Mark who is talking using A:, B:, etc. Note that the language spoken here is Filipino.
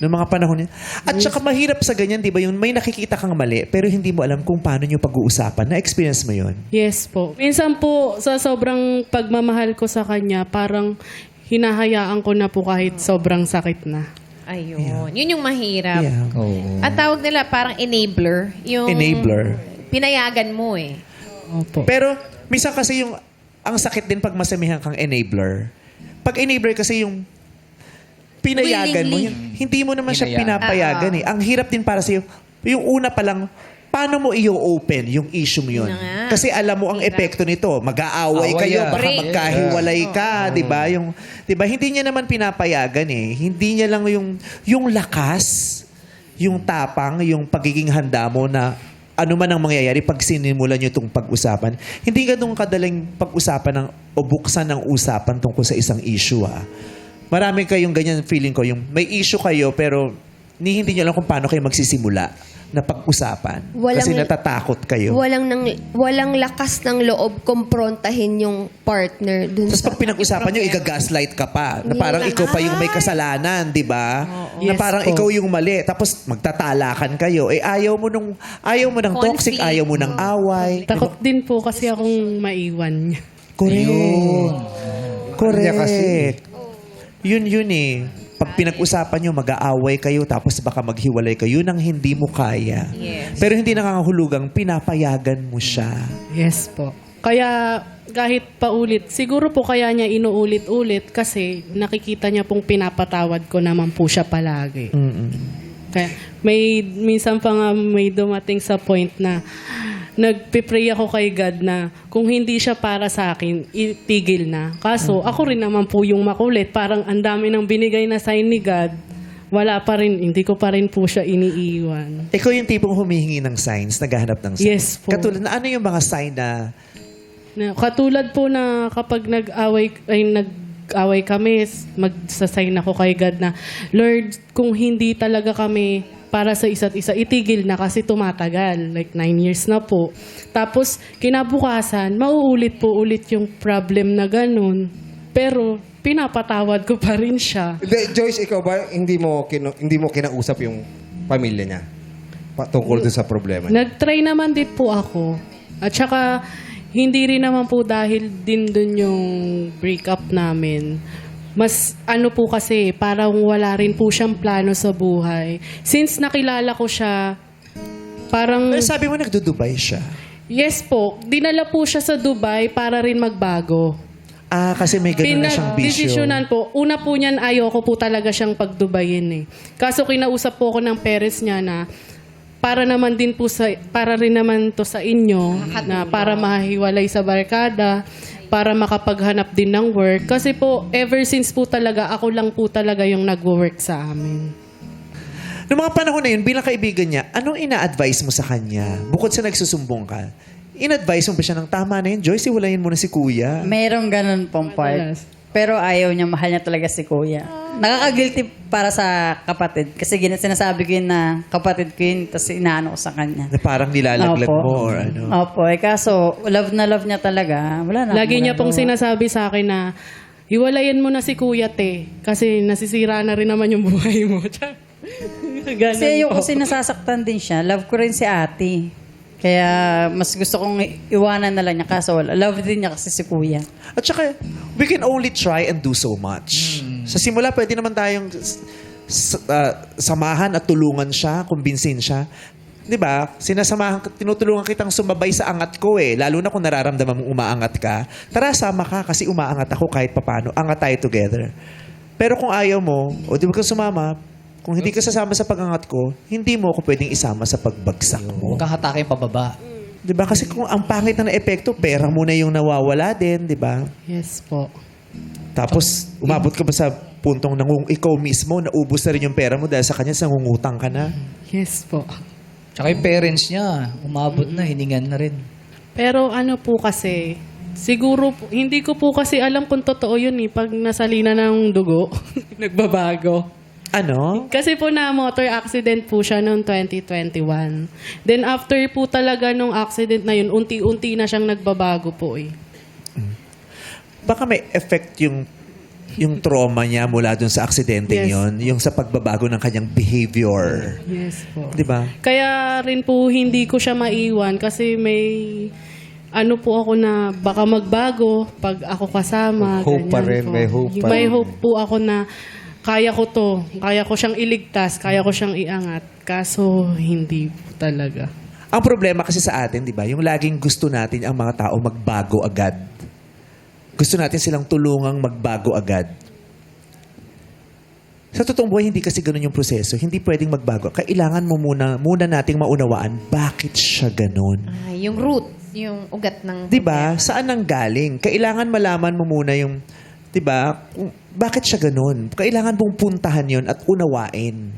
A: Noong mga panahon niya. At saka mahirap sa ganyan, di ba? Yung may nakikita kang mali, pero hindi mo alam kung paano nyo pag-uusapan. Na-experience mo yun?
B: Yes po. Minsan po, sa sobrang pagmamahal ko sa kanya, parang hinahayaan ko na po kahit sobrang sakit na.
C: Ayun. Yun yung mahirap.
A: Yeah.
D: Oo.
C: At tawag nila parang enabler. Yung
A: Enabler.
C: Pinayagan mo eh.
B: Opo.
A: Pero, minsan kasi yung, ang sakit din pag masamihan kang enabler. Pag enabler kasi yung pinayagan mo, hindi mo naman siya pinapayagan eh. Ang hirap din para sa'yo, yung una pa lang, paano mo i-open yung issue mo yun?
C: Yun na nga.
A: Kasi alam mo ang epekto nito. Mag-aaway
D: Away
A: kayo,
D: yan.
A: baka
C: Break.
A: magkahiwalay ka, di ba? Yung, di ba? Hindi niya naman pinapayagan eh. Hindi niya lang yung lakas, yung tapang, yung pagiging handa mo na ano man ang mangyayari pag sinimulan niyo itong pag-usapan. Hindi ganun kadaling pag-usapan o buksan ng usapan tungkol sa isang issue ah. Marami kayong ganyan feeling ko, yung may issue kayo pero hindi niyo alam kung paano kayo magsisimula na pag-usapan. Kasi natatakot kayo.
E: Walang lakas ng loob kumprontahin yung partner dun
A: Tapos
E: sa...
A: pag pinag-usapan nyo, igagaslight ka pa. Na parang ikaw pa yung may kasalanan, di ba? Na
B: Yes
A: parang
B: po.
A: ikaw yung mali. Tapos magtatalakan kayo. Eh ayaw mo ng toxic,
C: Conflict.
A: ayaw mo ng away.
B: Takot din po kasi akong maiwan niya.
A: Correct.
D: Kanya kasi.
A: Yun eh. Pag pinag-usapan nyo, mag-aaway kayo, tapos baka maghiwalay kayo, yun ang hindi mo kaya.
C: Yes.
A: Pero hindi nakakahulugang pinapayagan mo siya.
B: Yes po. Kaya kahit paulit, siguro po kaya niya inuulit-ulit kasi nakikita niya pong pinapatawad ko naman po siya palagi. Kaya minsan pa nga may dumating sa point na nagpipray ako kay God na kung hindi siya para sa akin, itigil na. Kaso ako rin naman po yung makulit. Parang ang dami ng binigay na sign ni God, wala pa rin, hindi ko pa rin po siya iniiwan.
A: Ikaw yung tipong humihingi ng signs, naghahanap ng signs.
B: Yes po.
A: Katulad na ano yung mga sign na
B: Katulad po na kapag nag-away kami, magsasign ako kay God na, Lord, kung hindi talaga kami para sa isa't isa, itigil na kasi tumatagal. Like 9 years na po. Tapos, kinabukasan, mauulit po ulit yung problem na ganun. Pero, pinapatawad ko pa rin siya.
D: Joyce, ikaw ba hindi mo kinausap yung pamilya niya tungkol dun sa problema niya?
B: Nag-try naman din po ako. At saka, hindi rin naman po dahil din dun yung breakup namin. Mas ano po kasi, parang wala rin po siyang plano sa buhay. Since nakilala ko siya, parang...
A: Pero sabi mo nagdo-Dubai siya.
B: Yes po, dinala po siya sa Dubai para rin magbago.
A: Ah, kasi may gano'n na siyang bisyo.
B: Pinag-desisyonan po. Una po niyan, ayoko po talaga siyang pagdubayin eh. Kaso kinausap po ako ng parents niya na para rin naman to sa inyo na para mahiwalay sa barkada, para makapaghanap din ng work. Kasi po, ever since po talaga, ako lang po talaga yung nag-work sa amin.
A: Noong mga panahon na yun, bilang kaibigan niya, anong ina-advise mo sa kanya? Bukod sa nagsusumbong ka, in-advise mo ba siya ng tama na yun? Joyce, iwalayin mo na si kuya.
F: Merong ganun pong part.
B: Madalas.
F: Pero ayaw niya, mahal niya talaga si kuya. Nakaka-guilty para sa kapatid. Kasi sinasabi ko yun na kapatid ko yun, tapos inaano ko sa kanya.
A: Na parang nilalaglag
F: Opo.
A: mo or ano.
F: Opo, kaso love na love niya talaga. Wala na.
B: Lagi
F: akong
B: niya pong
F: magagawa.
B: sinasabi sa akin na, hiwalayan mo na si kuya, te. Kasi nasisira na rin naman yung buhay mo. Ganun
F: Kasi ayoko
B: po.
F: kasi nasasaktan din siya. Love ko rin si ate. Kaya mas gusto kong iwanan na lang niya. Kaso wala. Love din niya kasi si kuya.
A: At saka, we can only try and do so much. Sa simula, pwede naman tayong samahan at tulungan siya, kumbinsin siya. Di ba? Tinutulungan kitang sumabay sa angat ko eh. Lalo na kung nararamdaman mong umaangat ka. Tara, sama ka kasi umaangat ako kahit papano. Angat tayo together. Pero kung ayaw mo, o di ba ka sumama, kung hindi ka sasama sa pag-angat ko, hindi mo ako pwedeng isama sa pagbagsak mo.
G: Huwag kang hatakin pababa.
A: Di ba? Kasi kung ang pangit na epekto, pera mo na yung nawawala din, di ba?
B: Yes po.
A: Tapos, umabot ka ba sa puntong ikaw mismo, naubos na rin yung pera mo dahil sa kanya, nangungutang ka na?
B: Yes po.
G: Tsaka yung parents niya, umabot na, hiningan na rin.
B: Pero ano po kasi, siguro, hindi ko po kasi alam kung totoo yun eh. Pag nasalina ng dugo, nagbabago.
A: Ano?
B: Kasi po na motor accident po siya noong 2021. Then after po talaga nung accident na yun, unti-unti na siyang nagbabago po eh.
A: Baka may effect yung yung trauma niya mula dun sa aksidente
B: Yes.
A: yon, yung sa pagbabago ng kanyang behavior.
B: Yes po.
A: 'Di ba?
B: Kaya rin po hindi ko siya maiwan kasi may ano po ako na baka magbago pag ako kasama.
D: Hope pa
B: ganyan
D: rin,
B: po.
D: may hope pa
B: May
D: rin.
B: hope po ako na kaya ko to. Kaya ko siyang iligtas. Kaya ko siyang iangat. Kaso hindi po talaga.
A: Ang problema kasi sa atin, 'di ba? Yung laging gusto natin ang mga tao magbago agad. Gusto natin silang tulungang magbago agad. Sa totoong buhay, hindi kasi ganun yung proseso. Hindi pwedeng magbago. Kailangan mo muna nating maunawaan bakit siya ganun.
C: Ay, yung root, yung ugat ng...
A: 'Di ba? Saan nang galing? Kailangan malaman mo muna yung, 'di ba? Bakit siya ganun? Kailangan mong puntahan 'yon at unawain.